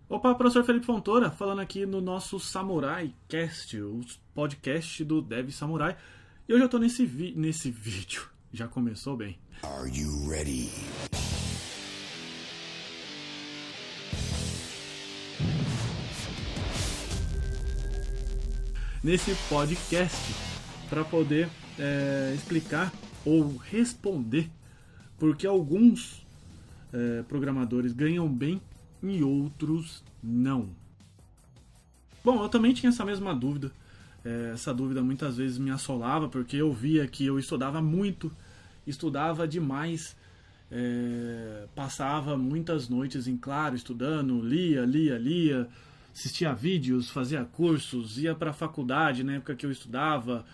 Opa, professor Felipe Fontoura, falando aqui no nosso Samurai Cast, o podcast do Dev Samurai. E hoje eu tô nesse vídeo. Já começou bem. Are you ready? Nesse podcast para poder explicar ou responder porque alguns programadores ganham bem e outros não. Bom, eu também tinha essa mesma dúvida. Essa dúvida muitas vezes me assolava porque eu via que eu estudava muito, estudava demais, passava muitas noites em claro estudando, lia, assistia vídeos, fazia cursos, ia para a faculdade na época que eu estudava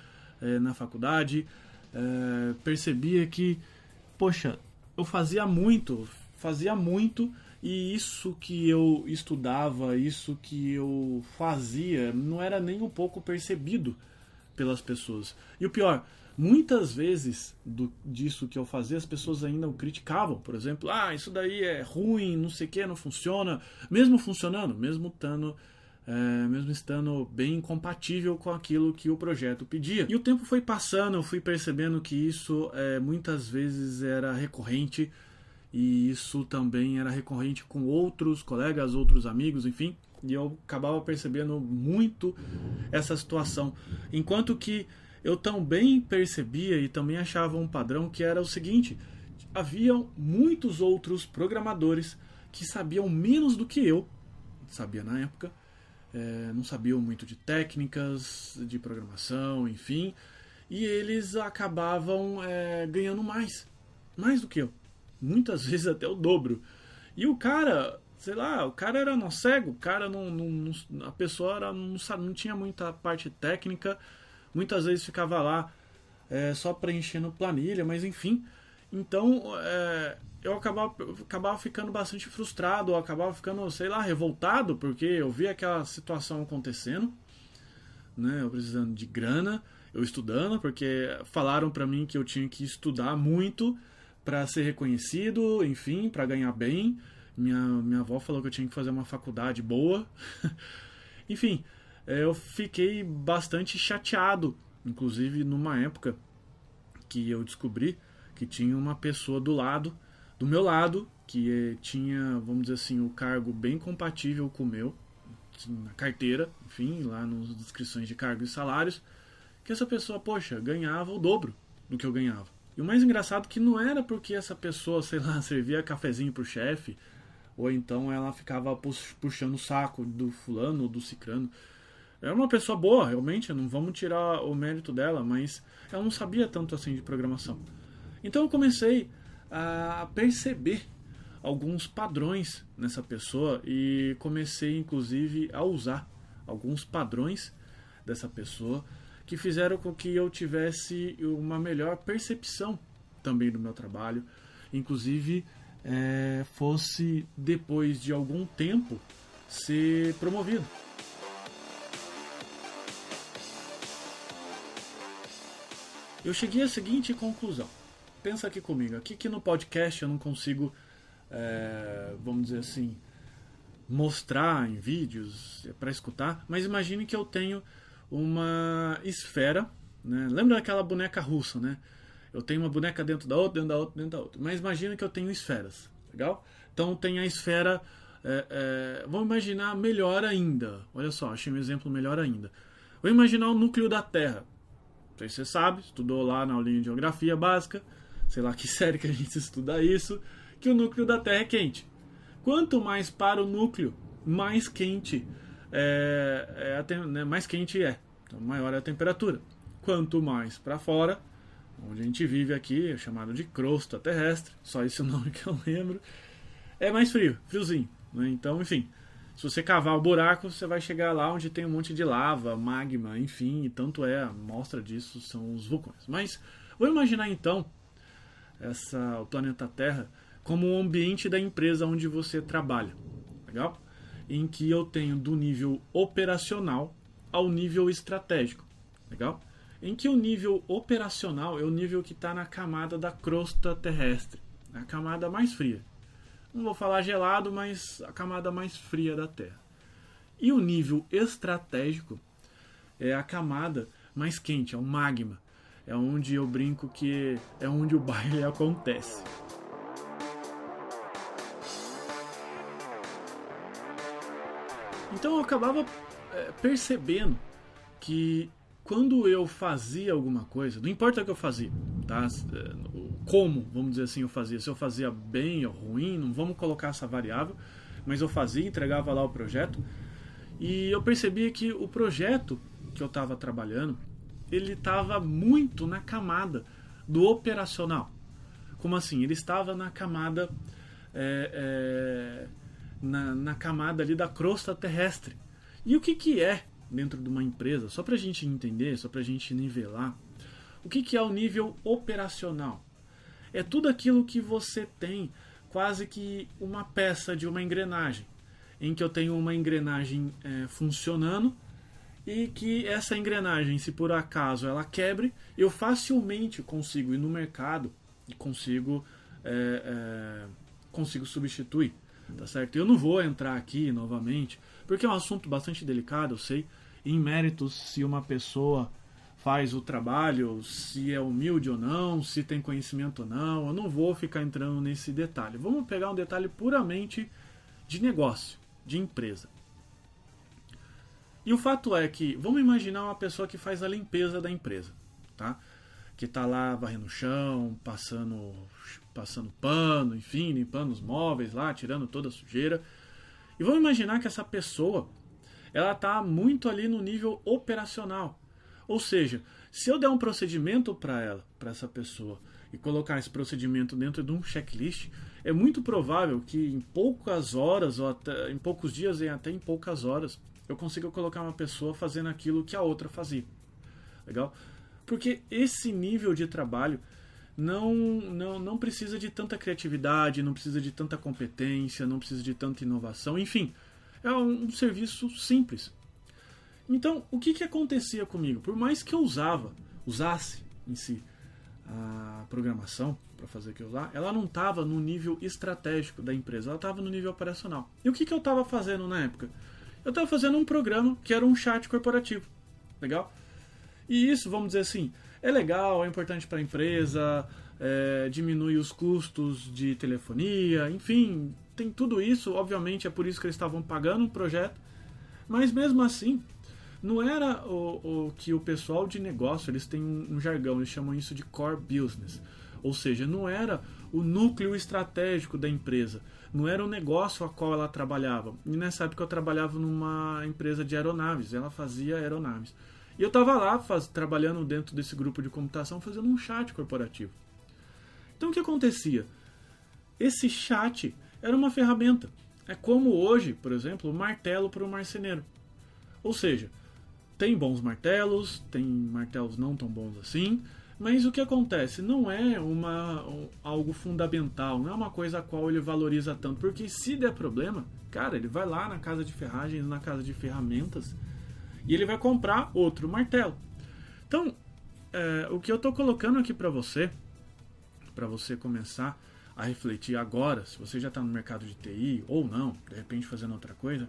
na faculdade, percebia que, poxa, eu fazia muito e isso que eu estudava, isso que eu fazia, não era nem um pouco percebido pelas pessoas. E o pior, muitas vezes disso que eu fazia, as pessoas ainda o criticavam. Por exemplo, isso daí é ruim, não sei o que, não funciona. Mesmo funcionando, mesmo estando bem compatível com aquilo que o projeto pedia. E o tempo foi passando, eu fui percebendo que isso muitas vezes era recorrente. E isso também era recorrente com outros colegas, outros amigos, enfim. E eu acabava percebendo muito essa situação. Enquanto que eu também percebia e também achava um padrão que era o seguinte: haviam muitos outros programadores que sabiam menos do que eu sabia na época, não sabiam muito de técnicas, de programação, enfim. E eles acabavam ganhando mais do que eu. Muitas vezes até o dobro. E o cara, sei lá, o cara era cego, o cara a pessoa não tinha muita parte técnica, muitas vezes ficava lá só preenchendo planilha, mas enfim. Então eu acabava ficando bastante frustrado, eu acabava ficando, sei lá, revoltado, porque eu via aquela situação acontecendo, né, eu precisando de grana, eu estudando, porque falaram pra mim que eu tinha que estudar muito para ser reconhecido, enfim, para ganhar bem. Minha avó falou que eu tinha que fazer uma faculdade boa. Enfim, eu fiquei bastante chateado, inclusive numa época que eu descobri que tinha uma pessoa do meu lado, que tinha, vamos dizer assim, o cargo bem compatível com o meu, na carteira, enfim, lá nas descrições de cargos e salários, que essa pessoa, poxa, ganhava o dobro do que eu ganhava. E o mais engraçado é que não era porque essa pessoa, sei lá, servia cafezinho pro chefe, ou então ela ficava puxando o saco do fulano ou do cicrano. Era uma pessoa boa, realmente, não vamos tirar o mérito dela, mas ela não sabia tanto assim de programação. Então eu comecei a perceber alguns padrões nessa pessoa e comecei inclusive a usar alguns padrões dessa pessoa que fizeram com que eu tivesse uma melhor percepção também do meu trabalho, inclusive fosse depois de algum tempo ser promovido. Eu cheguei à seguinte conclusão. Pensa aqui comigo, aqui que no podcast eu não consigo, vamos dizer assim, mostrar em vídeos para escutar, mas imagine que eu tenho uma esfera, né? Lembra daquela boneca russa, né? Eu tenho uma boneca dentro da outra, dentro da outra, dentro da outra. Mas imagina que eu tenho esferas, legal? Então tem a esfera, vamos imaginar melhor ainda. Olha só, achei um exemplo melhor ainda. Vamos imaginar o núcleo da Terra. Não sei se você sabe, estudou lá na aulinha de geografia básica, sei lá que série que a gente estuda isso, que o núcleo da Terra é quente. Quanto mais para o núcleo, mais quente mais quente é, então maior é a temperatura. Quanto mais para fora, onde a gente vive aqui, é chamado de crosta terrestre, só esse é o nome que eu lembro, é mais frio, friozinho, né? Então, enfim, se você cavar o buraco, você vai chegar lá onde tem um monte de lava, magma, enfim, e tanto a mostra disso são os vulcões. Mas vou imaginar então o planeta Terra como um ambiente da empresa onde você trabalha, legal? Em que eu tenho do nível operacional ao nível estratégico, legal? Em que o nível operacional é o nível que está na camada da crosta terrestre, a camada mais fria. não vou falar gelado, mas a camada mais fria da Terra. E o nível estratégico é a camada mais quente, é o magma. É onde eu brinco que é onde o baile acontece. Então eu acabava percebendo que quando eu fazia alguma coisa, não importa o que eu fazia, tá? Como, vamos dizer assim, eu fazia. Se eu fazia bem ou ruim, não vamos colocar essa variável, mas eu fazia, entregava lá o projeto, e eu percebia que o projeto que eu estava trabalhando, ele estava muito na camada do operacional. Como assim? Ele estava na camada na camada ali da crosta terrestre. E o que é dentro de uma empresa? Só para a gente entender, só para a gente nivelar, o que é o nível operacional? É tudo aquilo que você tem, quase que uma peça de uma engrenagem, em que eu tenho uma engrenagem funcionando, e que essa engrenagem, se por acaso ela quebre, eu facilmente consigo ir no mercado e consigo substituir, tá certo? Eu não vou entrar aqui novamente, porque é um assunto bastante delicado, eu sei, em méritos se uma pessoa faz o trabalho, se é humilde ou não, se tem conhecimento ou não, eu não vou ficar entrando nesse detalhe. Vamos pegar um detalhe puramente de negócio, de empresa. E o fato é que, vamos imaginar uma pessoa que faz a limpeza da empresa, tá? Que está lá varrendo o chão, passando pano, enfim, limpando os móveis lá, tirando toda a sujeira. E vamos imaginar que essa pessoa, ela está muito ali no nível operacional. Ou seja, se eu der um procedimento para essa pessoa, e colocar esse procedimento dentro de um checklist, é muito provável que em poucas horas, ou até em poucos dias e até em poucas horas, eu consigo colocar uma pessoa fazendo aquilo que a outra fazia. Legal? Porque esse nível de trabalho não precisa de tanta criatividade, não precisa de tanta competência, não precisa de tanta inovação, enfim, é um serviço simples. Então, o que acontecia comigo? Por mais que eu usasse em si a programação para fazer o que eu usar, ela não estava no nível estratégico da empresa, ela estava no nível operacional. E o que eu estava fazendo na época? Eu estava fazendo um programa que era um chat corporativo. Legal? E isso, vamos dizer assim, é legal, é importante para a empresa, diminui os custos de telefonia, enfim, tem tudo isso, obviamente é por isso que eles estavam pagando um projeto, mas mesmo assim, não era o que o pessoal de negócio, eles têm um jargão, eles chamam isso de core business, ou seja, não era o núcleo estratégico da empresa, não era o negócio a qual ela trabalhava. E nessa época eu trabalhava numa empresa de aeronaves, ela fazia aeronaves. E eu estava lá trabalhando dentro desse grupo de computação, fazendo um chat corporativo. Então o que acontecia? Esse chat era uma ferramenta. É como hoje, por exemplo, o martelo para o marceneiro. Ou seja, tem bons martelos, tem martelos não tão bons assim, mas o que acontece? Não é algo fundamental, não é uma coisa a qual ele valoriza tanto, porque se der problema, cara, ele vai lá na casa de ferragens, na casa de ferramentas, e ele vai comprar outro martelo. Então, o que eu estou colocando aqui para você começar a refletir agora, se você já está no mercado de TI, ou não, de repente fazendo outra coisa,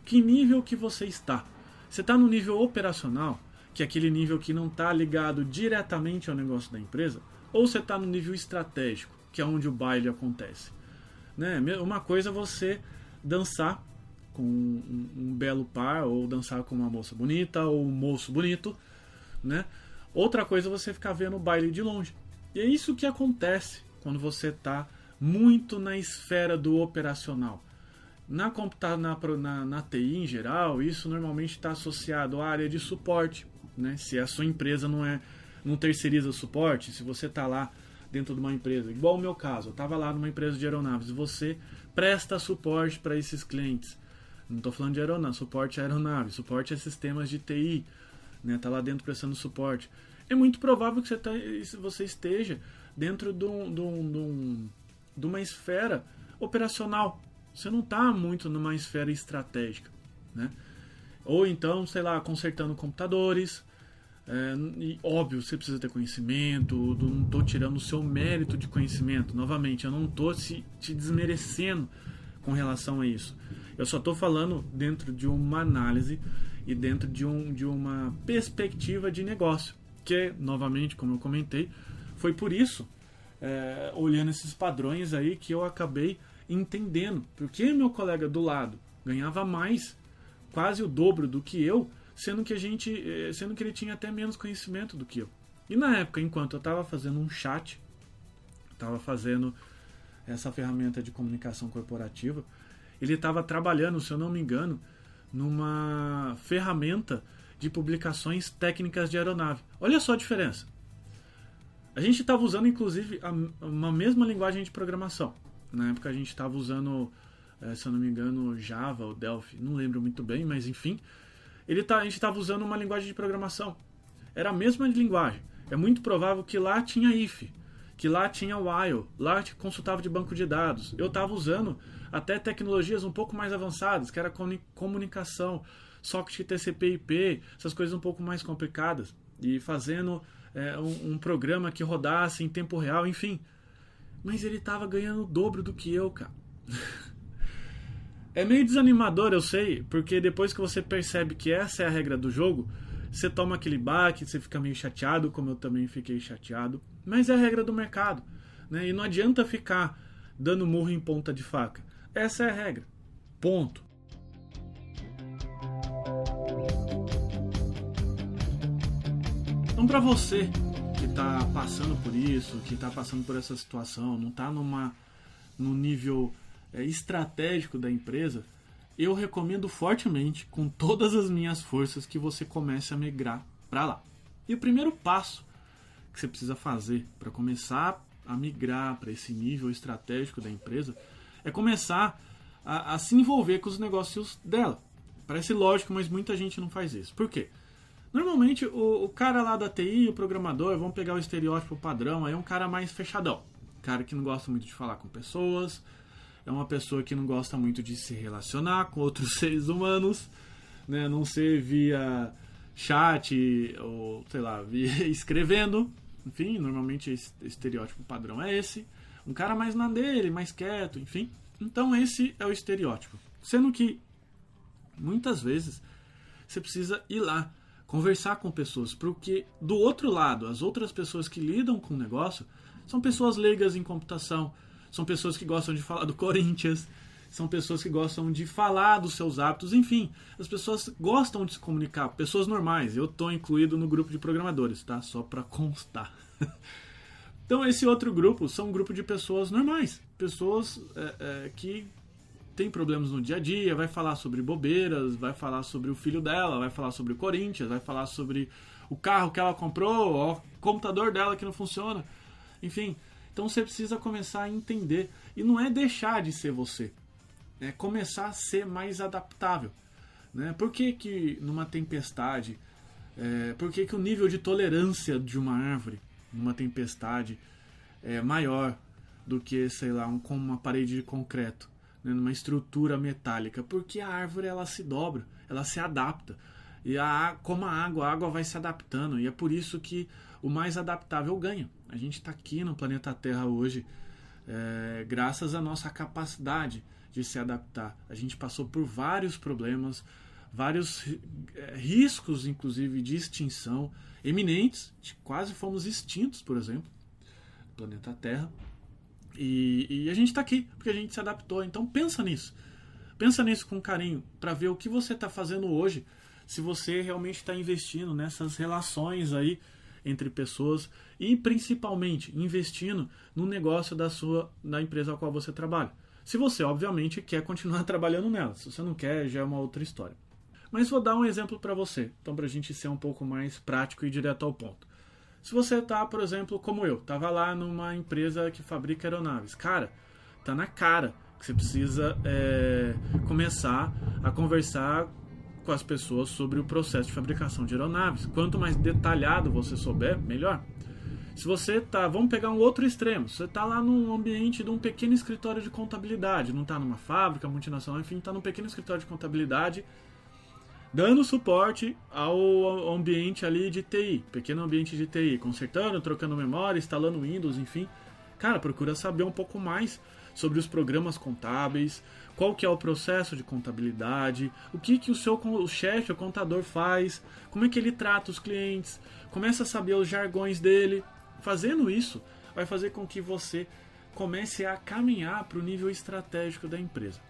que nível que você está? Você está no nível operacional, que é aquele nível que não está ligado diretamente ao negócio da empresa, ou você está no nível estratégico, que é onde o baile acontece. Né? Uma coisa é você dançar com um belo par, ou dançar com uma moça bonita, ou um moço bonito, né? Outra coisa é você ficar vendo o baile de longe. E é isso que acontece quando você está muito na esfera do operacional. Na TI em geral, isso normalmente está associado à área de suporte. Né? Se a sua empresa não terceiriza suporte, se você está lá dentro de uma empresa, igual o meu caso, eu estava lá numa empresa de aeronaves, você presta suporte para esses clientes. Não estou falando de aeronave, suporte a aeronave, suporte a sistemas de TI, né? Tá lá dentro prestando suporte. É muito provável que você esteja dentro de uma esfera operacional. Você não está muito numa esfera estratégica, né? Ou então, sei lá, consertando computadores, E óbvio, você precisa ter conhecimento, não estou tirando o seu mérito de conhecimento. Novamente, eu não estou te desmerecendo com relação a isso. Eu só estou falando dentro de uma análise e dentro de uma perspectiva de negócio. Que, novamente, como eu comentei, foi por isso, olhando esses padrões aí, que eu acabei entendendo. Porque meu colega do lado ganhava mais, quase o dobro do que eu, sendo que ele tinha até menos conhecimento do que eu. E na época, enquanto eu estava fazendo um chat, estava fazendo essa ferramenta de comunicação corporativa, ele estava trabalhando, se eu não me engano, numa ferramenta de publicações técnicas de aeronave. Olha só a diferença. A gente estava usando, inclusive, uma mesma linguagem de programação. Na época a gente estava usando, se eu não me engano, Java ou Delphi, não lembro muito bem, mas enfim, a gente estava usando uma linguagem de programação. Era a mesma linguagem. É muito provável que lá tinha if, que lá tinha while, lá consultava de banco de dados. Eu estava usando até tecnologias um pouco mais avançadas, que era comunicação, socket TCP/IP, essas coisas um pouco mais complicadas, e fazendo um programa que rodasse em tempo real, enfim. Mas ele estava ganhando o dobro do que eu, cara. É meio desanimador, eu sei, porque depois que você percebe que essa é a regra do jogo, você toma aquele baque, você fica meio chateado, como eu também fiquei chateado. Mas é a regra do mercado, né? E não adianta ficar dando murro em ponta de faca. Essa é a regra. Ponto. Então, para você que está passando por isso, que está passando por essa situação, não está no nível estratégico da empresa, eu recomendo fortemente, com todas as minhas forças, que você comece a migrar para lá. E o primeiro passo que você precisa fazer para começar a migrar para esse nível estratégico da empresa é começar a se envolver com os negócios dela. Parece lógico, mas muita gente não faz isso. Por quê? Normalmente o cara lá da TI, o programador, vamos pegar o estereótipo padrão, aí é um cara mais fechadão. Cara que não gosta muito de falar com pessoas, é uma pessoa que não gosta muito de se relacionar com outros seres humanos, né? Não ser via chat ou, sei lá, via escrevendo. Enfim, normalmente o estereótipo padrão é esse. Um cara mais na dele, mais quieto, enfim. Então esse é o estereótipo. Sendo que, muitas vezes, você precisa ir lá, conversar com pessoas, porque do outro lado, as outras pessoas que lidam com o negócio são pessoas leigas em computação, são pessoas que gostam de falar do Corinthians, são pessoas que gostam de falar dos seus hábitos, enfim, as pessoas gostam de se comunicar, pessoas normais. Eu estou incluído no grupo de programadores, tá? Só para constar. Então esse outro grupo são um grupo de pessoas normais, pessoas que têm problemas no dia a dia, vai falar sobre bobeiras, vai falar sobre o filho dela, vai falar sobre o Corinthians, vai falar sobre o carro que ela comprou, o computador dela que não funciona, enfim. Então você precisa começar a entender. E não é deixar de ser você. É começar a ser mais adaptável. Né? Por que numa tempestade... por que o nível de tolerância de uma árvore numa tempestade é maior do que, sei lá, como uma parede de concreto, né? Numa estrutura metálica? Porque a árvore ela se dobra, ela se adapta. E como a água vai se adaptando. E é por isso que o mais adaptável ganha. A gente está aqui no planeta Terra hoje graças à nossa capacidade de se adaptar. A gente passou por vários problemas, vários riscos, inclusive, de extinção eminentes. Quase fomos extintos, por exemplo, no planeta Terra. E a gente está aqui porque a gente se adaptou. Então pensa nisso. Pensa nisso com carinho para ver o que você está fazendo hoje, se você realmente está investindo nessas relações aí entre pessoas e principalmente investindo no negócio da empresa a qual você trabalha. Se você, obviamente, quer continuar trabalhando nela. Se você não quer, já é uma outra história. Mas vou dar um exemplo para você, então, para a gente ser um pouco mais prático e direto ao ponto. Se você está, por exemplo, como eu, estava lá numa empresa que fabrica aeronaves. Cara, tá na cara que você precisa começar a conversar com as pessoas sobre o processo de fabricação de aeronaves. Quanto mais detalhado você souber, melhor. Se você tá, vamos pegar um outro extremo, você está lá num ambiente de um pequeno escritório de contabilidade, não está numa fábrica multinacional, enfim, está num pequeno escritório de contabilidade, dando suporte ao ambiente ali de TI, pequeno ambiente de TI, consertando, trocando memória, instalando Windows, enfim. Cara, procura saber um pouco mais sobre os programas contábeis, qual que é o processo de contabilidade, o que o chefe, o contador faz, como é que ele trata os clientes, começa a saber os jargões dele. Fazendo isso, vai fazer com que você comece a caminhar para o nível estratégico da empresa.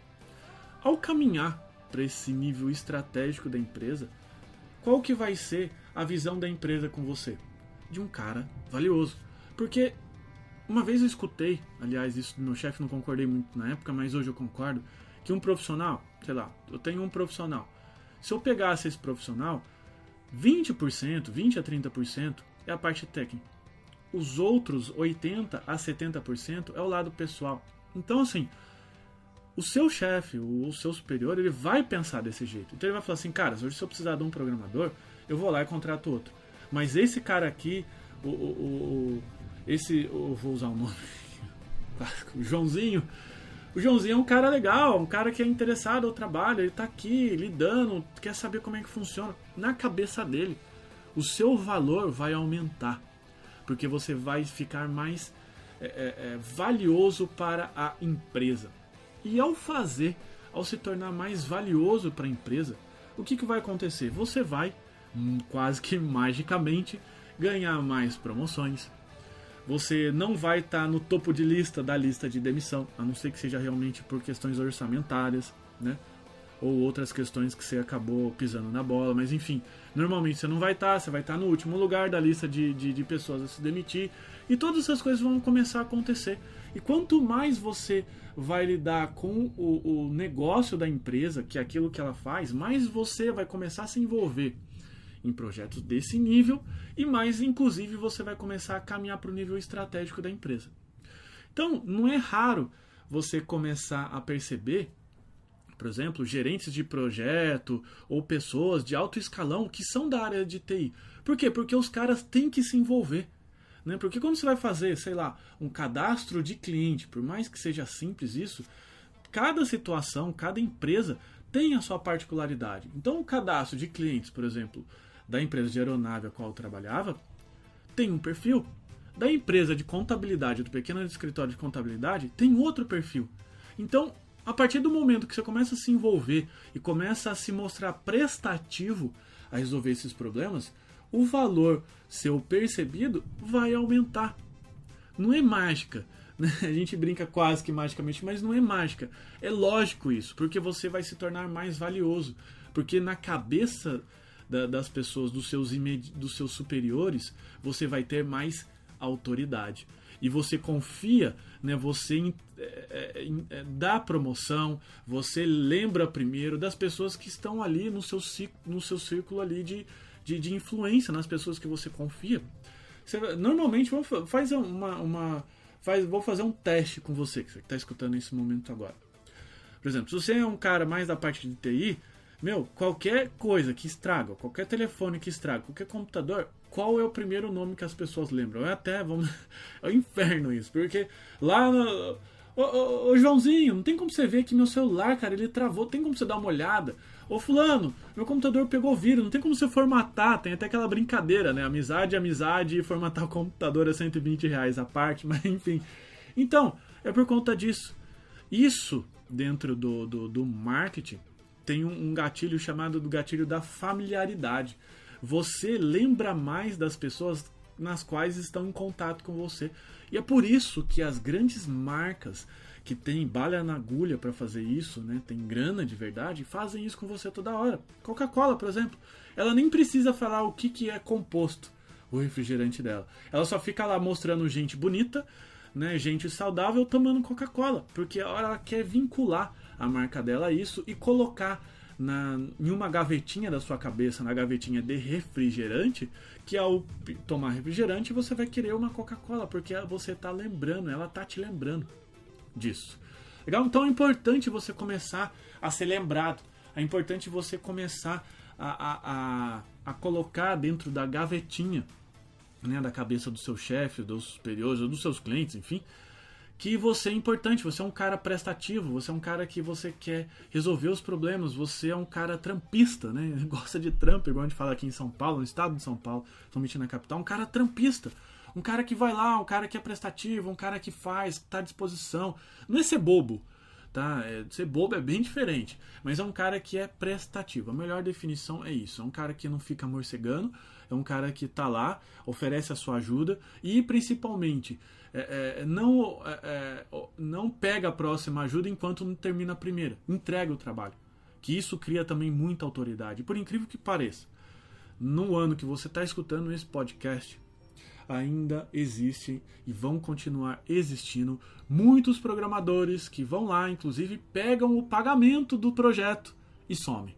Ao caminhar para esse nível estratégico da empresa, qual que vai ser a visão da empresa com você? De um cara valioso. Porque uma vez eu escutei, aliás, isso do meu chefe, não concordei muito na época, mas hoje eu concordo, que um profissional, sei lá, eu tenho um profissional. Se eu pegasse esse profissional, 20%, 20 a 30% é a parte técnica. Os outros 80 a 70% é o lado pessoal. Então, assim, o seu chefe, o seu superior, ele vai pensar desse jeito. Então ele vai falar assim, cara, hoje se eu precisar de um programador, eu vou lá e contrato outro. Mas esse cara aqui, eu vou usar o nome, o Joãozinho é um cara legal, um cara que é interessado ao trabalho, ele tá aqui lidando, quer saber como é que funciona. Na cabeça dele, o seu valor vai aumentar, porque você vai ficar mais valioso para a empresa. E ao se tornar mais valioso para a empresa, o que vai acontecer? Você vai, quase que magicamente, ganhar mais promoções. Você não vai estar no topo de lista da lista de demissão, a não ser que seja realmente por questões orçamentárias, né? Ou outras questões que você acabou pisando na bola, mas enfim, normalmente você não vai estar, você vai estar no último lugar da lista de pessoas a se demitir, e todas essas coisas vão começar a acontecer. E quanto mais você vai lidar com o negócio da empresa, que é aquilo que ela faz, mais você vai começar a se envolver em projetos desse nível, e mais, inclusive, você vai começar a caminhar para o nível estratégico da empresa. Então, não é raro você começar a perceber, por exemplo, gerentes de projeto ou pessoas de alto escalão que são da área de TI. Por quê? Porque os caras têm que se envolver. Né? Porque quando você vai fazer, sei lá, um cadastro de cliente, por mais que seja simples isso, cada situação, cada empresa tem a sua particularidade. Então, o cadastro de clientes, por exemplo, da empresa de aeronave a qual eu trabalhava, tem um perfil. Da empresa de contabilidade, do pequeno escritório de contabilidade, tem outro perfil. Então, a partir do momento que você começa a se envolver e começa a se mostrar prestativo a resolver esses problemas, o valor seu percebido vai aumentar. Não é mágica. A gente brinca quase que magicamente, mas não é mágica. É lógico isso, porque você vai se tornar mais valioso. Porque na cabeça das pessoas, dos seus superiores, você vai ter mais autoridade. E você confia, né, você dá promoção, você lembra primeiro das pessoas que estão ali no seu círculo ali de influência, nas pessoas que você confia. Normalmente, vou fazer um teste com você, que está escutando nesse momento agora. Por exemplo, se você é um cara mais da parte de TI, qualquer coisa que estraga, qualquer telefone que estraga, qualquer computador, qual é o primeiro nome que as pessoas lembram? É o inferno isso, porque lá ô Joãozinho, não tem como você ver que meu celular, cara, ele travou, tem como você dar uma olhada? Ô fulano, meu computador pegou vírus, não tem como você formatar, tem até aquela brincadeira, né? Amizade, e formatar o computador é R$120 a parte, mas enfim. Então, é por conta disso. Isso, dentro do marketing, tem um gatilho chamado do gatilho da familiaridade. Você lembra mais das pessoas nas quais estão em contato com você. E é por isso que as grandes marcas que têm bala na agulha para fazer isso, né, tem grana de verdade, fazem isso com você toda hora. Coca-Cola, por exemplo, ela nem precisa falar o que é composto o refrigerante dela. Ela só fica lá mostrando gente bonita, né, gente saudável tomando Coca-Cola, porque ela quer vincular a marca dela a isso e colocar em uma gavetinha da sua cabeça, na gavetinha de refrigerante, que ao tomar refrigerante você vai querer uma Coca-Cola, porque você está lembrando, ela está te lembrando disso. Legal? Então é importante você começar a ser lembrado, é importante você começar a colocar dentro da gavetinha, né, da cabeça do seu chefe, dos superiores ou dos seus clientes, enfim, que você é importante, você é um cara prestativo, você é um cara que você quer resolver os problemas, você é um cara trampista, né? Gosta de trampo, igual a gente fala aqui em São Paulo, no estado de São Paulo, somente na capital, um cara trampista, um cara que vai lá, um cara que é prestativo, um cara que faz, que está à disposição. Não é ser bobo, tá? Ser bobo é bem diferente, mas é um cara que é prestativo. A melhor definição é isso, é um cara que não fica morcegando, é um cara que está lá, oferece a sua ajuda e principalmente não pega a próxima ajuda enquanto não termina a primeira, entrega o trabalho, que isso cria também muita autoridade. Por incrível que pareça, no ano que você está escutando esse podcast, ainda existem e vão continuar existindo muitos programadores que vão lá, inclusive pegam o pagamento do projeto e somem,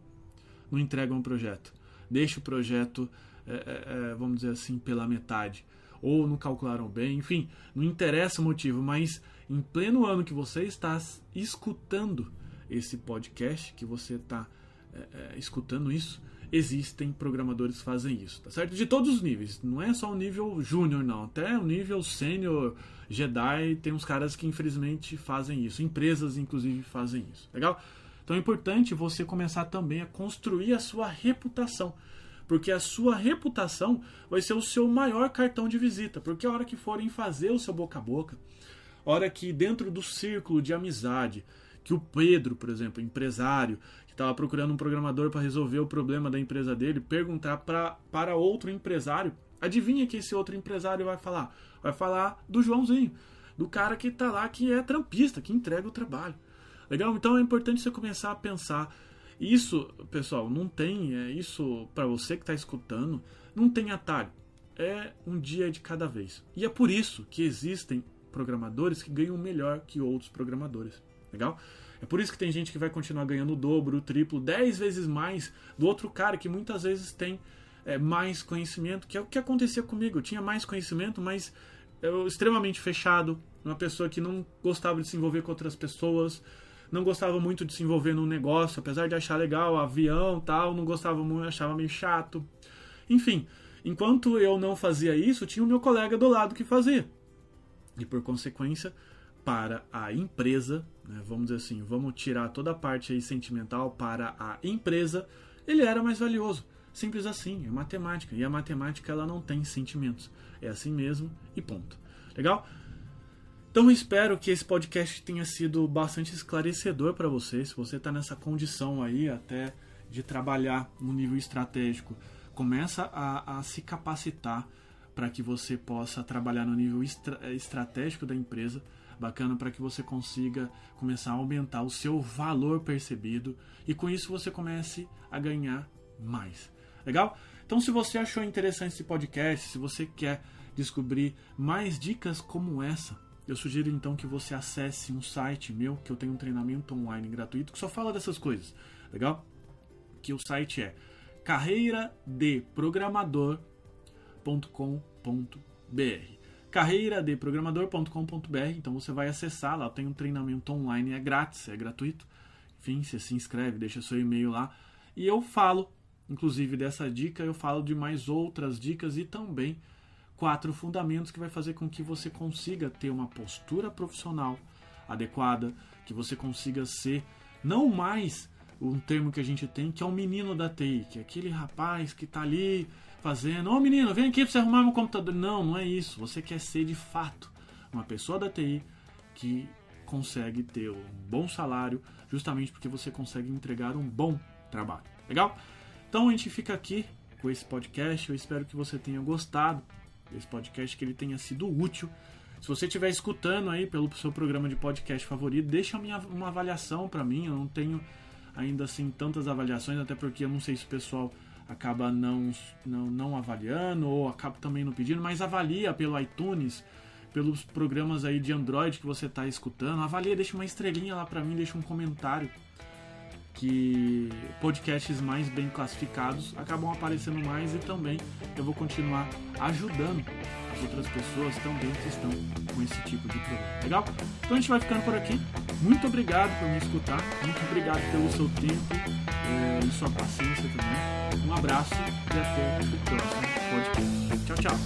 não entregam o projeto, deixa o projeto, vamos dizer assim, pela metade, ou não calcularam bem, enfim, não interessa o motivo, mas em pleno ano que você está escutando esse podcast, que você está escutando isso, existem programadores que fazem isso, tá certo? De todos os níveis, não é só o nível júnior não, até o nível sênior, Jedi, tem uns caras que infelizmente fazem isso, empresas inclusive fazem isso, legal? Então é importante você começar também a construir a sua reputação, porque a sua reputação vai ser o seu maior cartão de visita, porque a hora que forem fazer o seu boca a boca, a hora que dentro do círculo de amizade, que o Pedro, por exemplo, empresário, que estava procurando um programador para resolver o problema da empresa dele, perguntar para outro empresário, adivinha que esse outro empresário vai falar? Vai falar do Joãozinho, do cara que está lá, que é trampista, que entrega o trabalho. Legal? Então é importante você começar a pensar. Isso, pessoal, não tem, isso para você que está escutando, não tem atalho. É um dia de cada vez. E é por isso que existem programadores que ganham melhor que outros programadores. Legal? É por isso que tem gente que vai continuar ganhando o dobro, o triplo, 10 vezes mais do outro cara que muitas vezes tem mais conhecimento, que é o que acontecia comigo. Eu tinha mais conhecimento, mas eu extremamente fechado, uma pessoa que não gostava de se envolver com outras pessoas, não gostava muito de se envolver num negócio, apesar de achar legal, avião, tal, não gostava muito, achava meio chato. Enfim, enquanto eu não fazia isso, tinha o meu colega do lado que fazia. E por consequência, para a empresa, né, vamos dizer assim, vamos tirar toda a parte aí sentimental, para a empresa, ele era mais valioso. Simples assim, é matemática. E a matemática ela não tem sentimentos. É assim mesmo e ponto. Legal? Então eu espero que esse podcast tenha sido bastante esclarecedor para você. Se você está nessa condição aí até de trabalhar no nível estratégico, começa a se capacitar para que você possa trabalhar no nível estratégico da empresa. Bacana, para que você consiga começar a aumentar o seu valor percebido e com isso você comece a ganhar mais. Legal? Então se você achou interessante esse podcast, se você quer descobrir mais dicas como essa, eu sugiro então que você acesse um site meu, que eu tenho um treinamento online gratuito que só fala dessas coisas, legal? Que o site é carreiradeprogramador.com.br carreiradeprogramador.com.br. Então você vai acessar, lá tem um treinamento online, é grátis, é gratuito. Enfim, você se inscreve, deixa seu e-mail lá. E eu falo, inclusive dessa dica, eu falo de mais outras dicas e também 4 fundamentos que vai fazer com que você consiga ter uma postura profissional adequada, que você consiga ser não mais um termo que a gente tem, que é o menino da TI, que é aquele rapaz que está ali fazendo, menino, vem aqui para você arrumar meu computador. Não, não é isso. Você quer ser de fato uma pessoa da TI que consegue ter um bom salário, justamente porque você consegue entregar um bom trabalho. Legal? Então a gente fica aqui com esse podcast. Eu espero que você tenha gostado desse podcast, que ele tenha sido útil. Se você estiver escutando aí pelo seu programa de podcast favorito, deixa uma avaliação para mim. Eu não tenho ainda assim tantas avaliações, até porque eu não sei se o pessoal acaba não avaliando ou acaba também não pedindo, mas avalia pelo iTunes, pelos programas aí de Android que você está escutando, avalia, deixa uma estrelinha lá para mim, deixa um comentário, que podcasts mais bem classificados acabam aparecendo mais e também eu vou continuar ajudando as outras pessoas também que estão com esse tipo de problema. Legal? Então a gente vai ficando por aqui. Muito obrigado por me escutar, muito obrigado pelo seu tempo e sua paciência também. Um abraço e até o próximo podcast. Tchau, tchau!